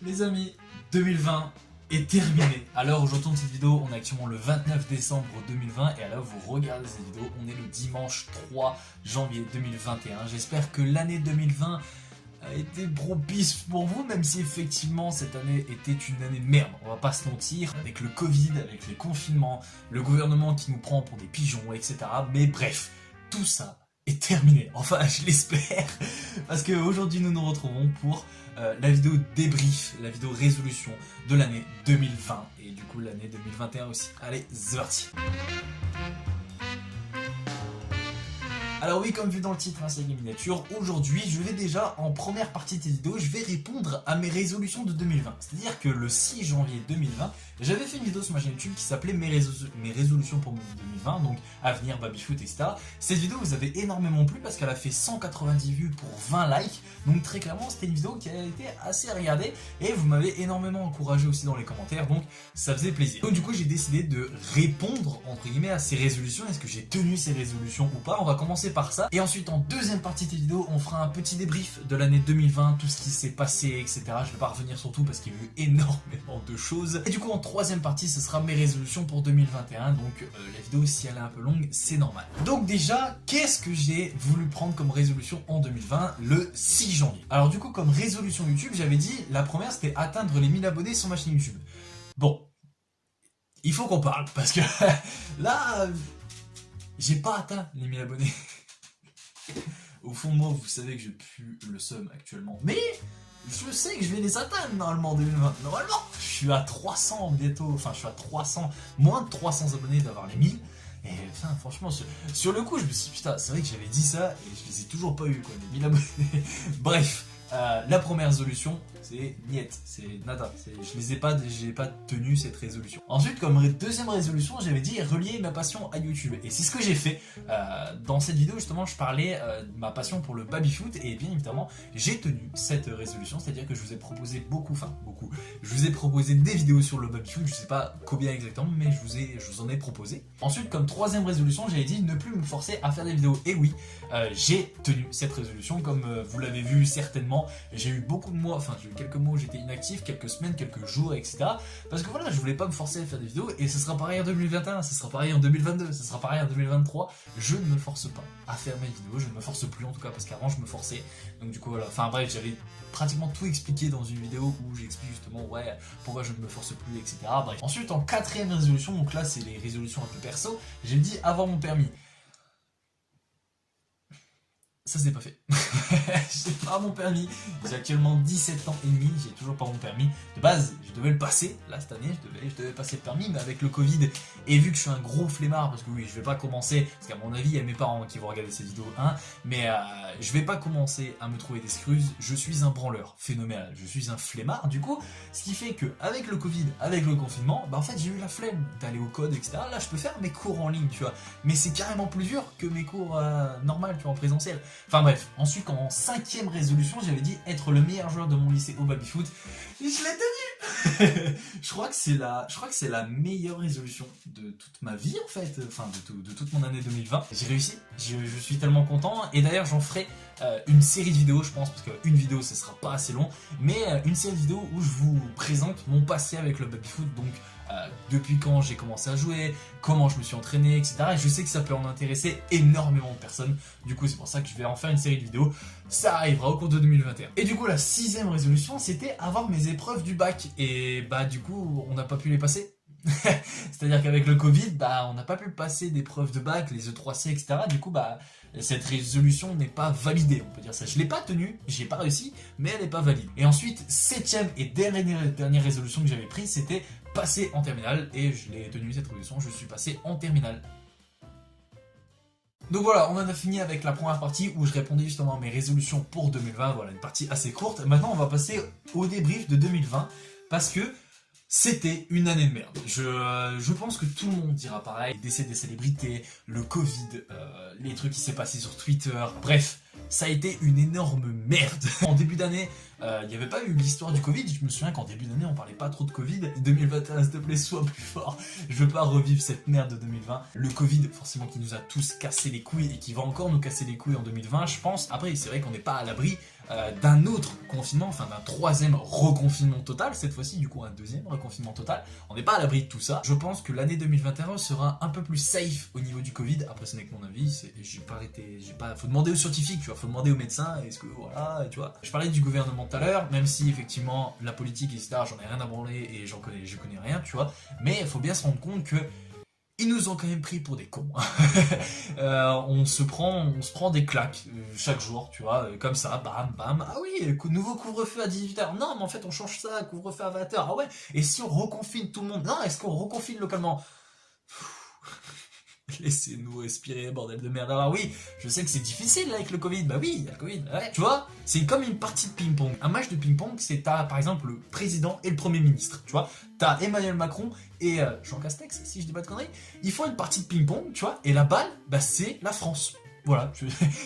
Les amis, 2020 est terminé. À l'heure où je tourne cette vidéo, on est actuellement le 29 décembre 2020 et à l'heure où vous regardez cette vidéo, on est le dimanche 3 janvier 2021. J'espère que l'année 2020 a été propice pour vous, même si effectivement cette année était une année de merde, on va pas se mentir, avec le Covid, avec les confinements, le gouvernement qui nous prend pour des pigeons, etc. Mais bref, tout ça est terminé, enfin je l'espère, parce qu'aujourd'hui nous nous retrouvons pour la vidéo débrief, la vidéo résolution de l'année 2020 et du coup l'année 2021 aussi. Allez, c'est parti. Alors oui, comme vu dans le titre, c'est une miniature, aujourd'hui je vais déjà, en première partie de cette vidéo, je vais répondre à mes résolutions de 2020. C'est-à-dire que le 6 janvier 2020, j'avais fait une vidéo sur ma chaîne YouTube qui s'appelait mes résolutions pour 2020, donc avenir, babyfoot, etc. Cette vidéo vous avez énormément plu parce qu'elle a fait 190 vues pour 20 likes, donc très clairement c'était une vidéo qui a été assez regardée et vous m'avez énormément encouragé aussi dans les commentaires, donc ça faisait plaisir. Donc du coup j'ai décidé de répondre entre guillemets à ces résolutions, est-ce que j'ai tenu ces résolutions ou pas. On va commencer par ça et ensuite en deuxième partie de cette vidéo on fera un petit débrief de l'année 2020, tout ce qui s'est passé, etc. Je vais pas revenir sur tout parce qu'il y a eu énormément de choses et du coup en troisième partie ce sera mes résolutions pour 2021, donc la vidéo si elle est un peu longue c'est normal. Donc déjà qu'est-ce que j'ai voulu prendre comme résolution en 2020 le 6 janvier. Alors du coup comme résolution YouTube j'avais dit la première c'était atteindre les 1000 abonnés sur ma chaîne YouTube. Bon, il faut qu'on parle parce que là j'ai pas atteint les 1000 abonnés. Au fond de moi vous savez que je pue le seum actuellement, mais je sais que je vais les atteindre normalement en 2020. Normalement, je suis à 300 bientôt, enfin je suis à 300, moins de 300 abonnés d'avoir les 1000. Et enfin, franchement, sur le coup, je me suis dit, putain, c'est vrai que j'avais dit ça et je les ai toujours pas eu, quoi, les 1000 abonnés. Bref, la première résolution, c'est niet, c'est nada. J'ai pas tenu cette résolution. Ensuite, comme deuxième résolution, j'avais dit relier ma passion à YouTube. Et c'est ce que j'ai fait. Dans cette vidéo, justement, je parlais de ma passion pour le babyfoot. Et bien évidemment, j'ai tenu cette résolution. C'est-à-dire que je vous ai proposé beaucoup. Je vous ai proposé des vidéos sur le babyfoot. Je sais pas combien exactement, mais je vous en ai proposé. Ensuite, comme troisième résolution, j'avais dit ne plus me forcer à faire des vidéos. Et oui, j'ai tenu cette résolution. Comme vous l'avez vu certainement, j'ai eu beaucoup de mois, enfin j'ai eu quelques mois où j'étais inactif, quelques semaines, quelques jours, etc. Parce que voilà, je voulais pas me forcer à faire des vidéos et ce sera pareil en 2021, ce sera pareil en 2022, ce sera pareil en 2023. Je ne me force pas à faire mes vidéos, je ne me force plus en tout cas parce qu'avant je me forçais. Donc du coup voilà, enfin bref, j'avais pratiquement tout expliqué dans une vidéo où j'explique justement ouais pourquoi je ne me force plus, etc. Bref. Ensuite en quatrième résolution, donc là c'est les résolutions un peu perso, j'ai dit avoir mon permis. Ça c'est pas fait. J'ai pas mon permis. J'ai actuellement 17 ans et demi, j'ai toujours pas mon permis. De base, je devais le passer, là cette année, je devais passer le permis, mais avec le Covid, et vu que je suis un gros flemmard, parce que oui, je vais pas commencer, parce qu'à mon avis, il y a mes parents qui vont regarder cette vidéo, mais je vais pas commencer à me trouver d'excuses, je suis un branleur phénoménal, je suis un flemmard, du coup, ce qui fait que avec le Covid, avec le confinement, bah en fait j'ai eu la flemme d'aller au code, etc. Là je peux faire mes cours en ligne, tu vois, mais c'est carrément plus dur que mes cours normales, tu vois, en présentiel. Enfin bref, ensuite en cinquième résolution, j'avais dit être le meilleur joueur de mon lycée au babyfoot. Et je l'ai tenu. Je crois que c'est la meilleure résolution de toute ma vie en fait, enfin de toute mon année 2020. J'ai réussi, je suis tellement content et d'ailleurs j'en ferai une série de vidéos je pense, parce qu'une vidéo ce sera pas assez long, mais une série de vidéos où je vous présente mon passé avec le babyfoot, donc depuis quand j'ai commencé à jouer, comment je me suis entraîné, etc. Et je sais que ça peut en intéresser énormément de personnes, du coup c'est pour ça que je vais en faire une série de vidéos, ça arrivera au cours de 2021. Et du coup la sixième résolution c'était avoir mes épreuves du bac, et bah du coup on n'a pas pu les passer. C'est-à-dire qu'avec le Covid, bah on n'a pas pu passer d'épreuves de bac, les E3C, etc. Du coup bah cette résolution n'est pas validée, on peut dire ça. Je l'ai pas tenue, j'ai pas réussi, mais elle n'est pas valide. Et ensuite, septième et dernière résolution que j'avais prise, c'était passer en terminale, et je l'ai tenue cette résolution, je suis passé en terminale. Donc voilà, on en a fini avec la première partie où je répondais justement à mes résolutions pour 2020, voilà une partie assez courte. Maintenant on va passer au débrief de 2020, parce que c'était une année de merde. Je pense que tout le monde dira pareil. Le décès des célébrités, le Covid, les trucs qui s'est passé sur Twitter, bref. ça a été une énorme merde. En début d'année, il n'y avait pas eu l'histoire du Covid. Je me souviens qu'en début d'année, on parlait pas trop de Covid. 2021, s'il te plaît, sois plus fort. Je veux pas revivre cette merde de 2020. Le Covid, forcément, qui nous a tous cassé les couilles et qui va encore nous casser les couilles en 2020, je pense. Après, c'est vrai qu'on n'est pas à l'abri d'un autre confinement, enfin d'un troisième reconfinement total, cette fois-ci du coup un deuxième reconfinement total. On n'est pas à l'abri de tout ça. Je pense que l'année 2021 sera un peu plus safe au niveau du Covid. Après ce n'est que mon avis, faut demander aux scientifiques, tu vois, faut demander aux médecins, est-ce que voilà, tu vois. Je parlais du gouvernement tout à l'heure, même si effectivement la politique etc, j'en ai rien à branler et je connais rien, tu vois, mais il faut bien se rendre compte que ils nous ont quand même pris pour des cons. On se prend des claques chaque jour, tu vois, comme ça, bam, bam. Ah oui, nouveau couvre-feu à 18h. Non, mais en fait, on change ça, couvre-feu à 20h. Ah ouais, et si on reconfine tout le monde? Non, est-ce qu'on reconfine localement? Laissez-nous respirer, bordel de merde. Alors oui, je sais que c'est difficile là, avec le Covid. Bah oui, il y a le Covid. Ouais. Tu vois, c'est comme une partie de ping-pong. Un match de ping-pong, c'est t'as par exemple le président et le premier ministre. Tu vois, t'as Emmanuel Macron et Jean Castex, si je dis pas de conneries. Ils font une partie de ping-pong, tu vois, et la balle, bah c'est la France. Voilà,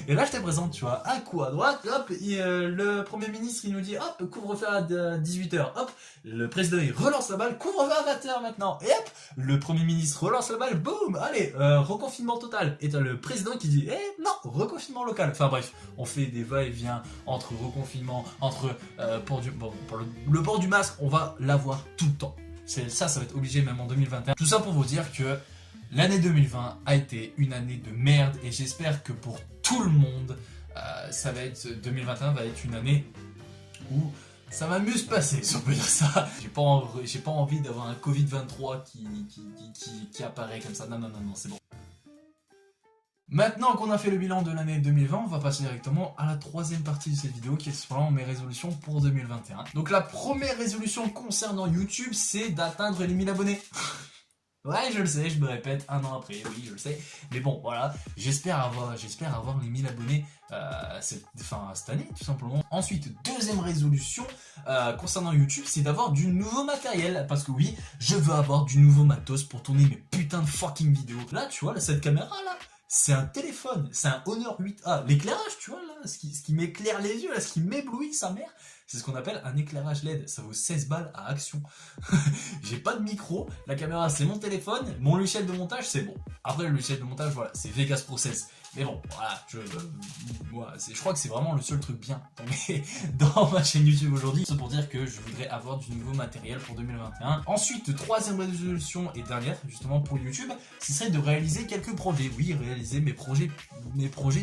et là je te présente, tu vois, un coup à droite, hop, et, le Premier ministre il nous dit, hop, couvre-feu à 18h, hop, le président il relance la balle, couvre-feu à 20h maintenant, et hop, le Premier ministre relance la balle, boum, allez, reconfinement total, et t'as le président qui dit, non, reconfinement local, enfin bref, on fait des va-et-vient entre reconfinement, entre pour le port du masque, on va l'avoir tout le temps, ça va être obligé même en 2021, tout ça pour vous dire que l'année 2020 a été une année de merde et j'espère que pour tout le monde, 2021 va être une année où ça va mieux se passer, si on peut dire ça. J'ai pas envie d'avoir un Covid-23 qui apparaît comme ça. Non, c'est bon. Maintenant qu'on a fait le bilan de l'année 2020, on va passer directement à la troisième partie de cette vidéo qui est vraiment mes résolutions pour 2021. Donc la première résolution concernant YouTube, c'est d'atteindre les 1000 abonnés. Ouais, je le sais, je me répète un an après, oui, je le sais. Mais bon, voilà, j'espère avoir les 1000 abonnés cette année, tout simplement. Ensuite, deuxième résolution concernant YouTube, c'est d'avoir du nouveau matériel. Parce que oui, je veux avoir du nouveau matos pour tourner mes putains de fucking vidéos. Là, tu vois, cette caméra, là, c'est un téléphone, c'est un Honor 8A. L'éclairage, tu vois, là, ce qui m'éclaire les yeux, là, ce qui m'éblouit, sa mère, c'est ce qu'on appelle un éclairage LED. Ça vaut 16 balles à Action. J'ai pas de micro, la caméra c'est mon téléphone, mon logiciel de montage c'est bon. Après le logiciel de montage, voilà, c'est Vegas Pro 16. Mais bon, voilà, je crois que c'est vraiment le seul truc bien dans ma chaîne YouTube aujourd'hui. C'est pour dire que je voudrais avoir du nouveau matériel pour 2021. Ensuite, troisième résolution et dernière, justement pour YouTube, ce serait de réaliser quelques projets. Oui, réaliser mes projets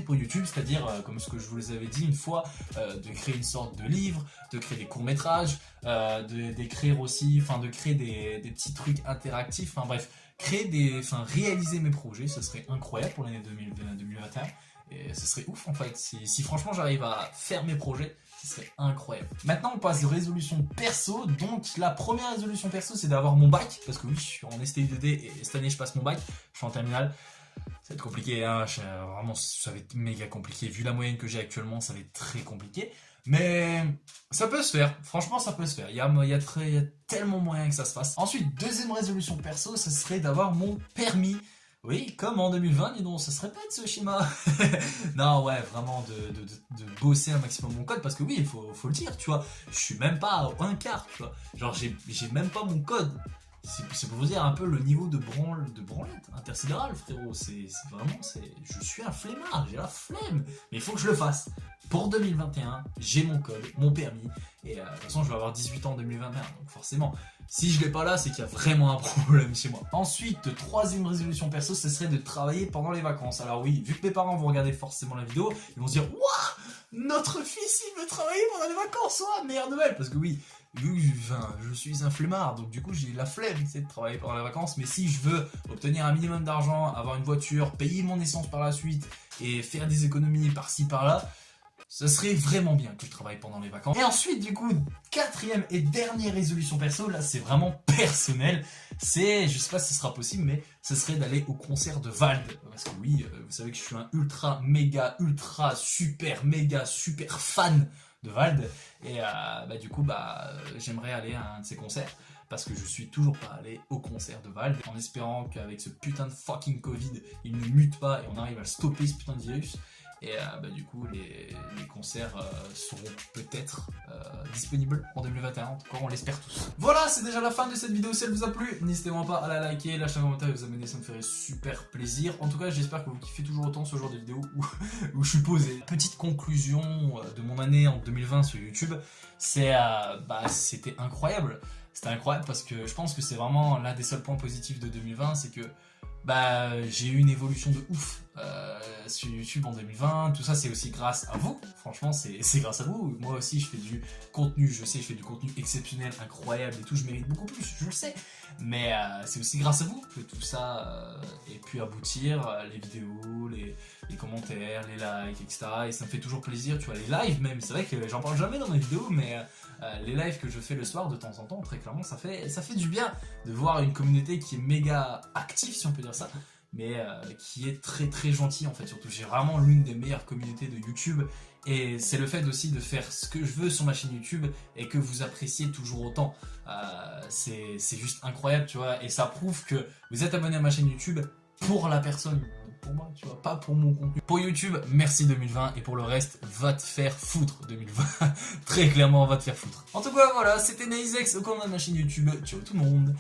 pour YouTube, c'est-à-dire, comme ce que je vous les avais dit une fois, de créer une sorte de livre, de créer des courts-métrages, d'écrire aussi, de créer des petits trucs interactifs, enfin bref, réaliser mes projets, ce serait incroyable pour l'année 2021, et ce serait ouf en fait, si franchement j'arrive à faire mes projets, ce serait incroyable. Maintenant on passe aux résolutions perso, donc la première résolution perso c'est d'avoir mon bac, parce que oui je suis en STI2D et cette année je passe mon bac, je suis en terminale. Ça va être compliqué, hein. Vraiment ça va être méga compliqué, vu la moyenne que j'ai actuellement ça va être très compliqué. Mais ça peut se faire, franchement ça peut se faire, il y a tellement moyen que ça se fasse. Ensuite, deuxième résolution perso, ce serait d'avoir mon permis. Oui, comme en 2020, dis donc, ça serait pas de ce schéma. Non, ouais, vraiment de bosser un maximum mon code, parce que oui, il faut le dire, tu vois, je suis même pas à un quart, tu vois, genre j'ai même pas mon code. C'est pour vous dire un peu le niveau de branlette intersidérale, frérot. Je suis un flemmard, j'ai la flemme. Mais il faut que je le fasse. Pour 2021, j'ai mon code, mon permis. Et de toute façon, je vais avoir 18 ans en 2021. Donc forcément, si je l'ai pas là, c'est qu'il y a vraiment un problème chez moi. Ensuite, troisième résolution perso, ce serait de travailler pendant les vacances. Alors oui, vu que mes parents vont regarder forcément la vidéo, ils vont se dire « Wouah, notre fils, il veut travailler pendant les vacances, oh, meilleure nouvelle !» Parce que oui, je suis un flemmard, donc du coup j'ai la flemme de travailler pendant les vacances, mais si je veux obtenir un minimum d'argent, avoir une voiture, payer mon essence par la suite et faire des économies par-ci par-là, ça serait vraiment bien que je travaille pendant les vacances. Et ensuite du coup, quatrième et dernière résolution perso, là c'est vraiment personnel, je sais pas si ce sera possible, mais ce serait d'aller au concert de Vald, parce que oui, vous savez que je suis un ultra super fan de Vald, et du coup j'aimerais aller à un de ses concerts, parce que je suis toujours pas allé au concert de Vald, en espérant qu'avec ce putain de fucking Covid il ne mute pas et on arrive à stopper ce putain de virus. Et du coup, les concerts seront peut-être disponibles en 2021. En tout cas, on l'espère tous. Voilà, c'est déjà la fin de cette vidéo. Si elle vous a plu, n'hésitez pas à la liker, lâcher un commentaire et vous abonner, ça me ferait super plaisir. En tout cas, j'espère que vous kiffez toujours autant ce genre de vidéos où je suis posé. Petite conclusion de mon année en 2020 sur YouTube, c'était incroyable. C'était incroyable parce que je pense que c'est vraiment l'un des seuls points positifs de 2020, c'est que j'ai eu une évolution de ouf sur YouTube en 2020. Tout ça, c'est aussi grâce à vous. Franchement, c'est grâce à vous. Moi aussi, je fais du contenu, je sais, je fais du contenu exceptionnel, incroyable et tout. Je mérite beaucoup plus, je le sais. Mais c'est aussi grâce à vous que tout ça ait pu aboutir. Les vidéos, les commentaires, les likes, etc. Et ça me fait toujours plaisir. Tu vois, les lives même. C'est vrai que j'en parle jamais dans mes vidéos, mais les lives que je fais le soir de temps en temps, très clairement, ça fait du bien de voir une communauté qui est méga active, si on peut dire ça, mais qui est très très gentille en fait. Surtout, j'ai vraiment l'une des meilleures communautés de YouTube, et c'est le fait aussi de faire ce que je veux sur ma chaîne YouTube et que vous appréciez toujours autant. C'est juste incroyable, tu vois, et ça prouve que vous êtes abonné à ma chaîne YouTube pour la personne, pour moi, tu vois, pas pour mon contenu. Pour YouTube, merci 2020, et pour le reste, va te faire foutre 2020. Très clairement, va te faire foutre. En tout cas, voilà, c'était Naizex au cours de ma chaîne YouTube. Ciao tout le monde.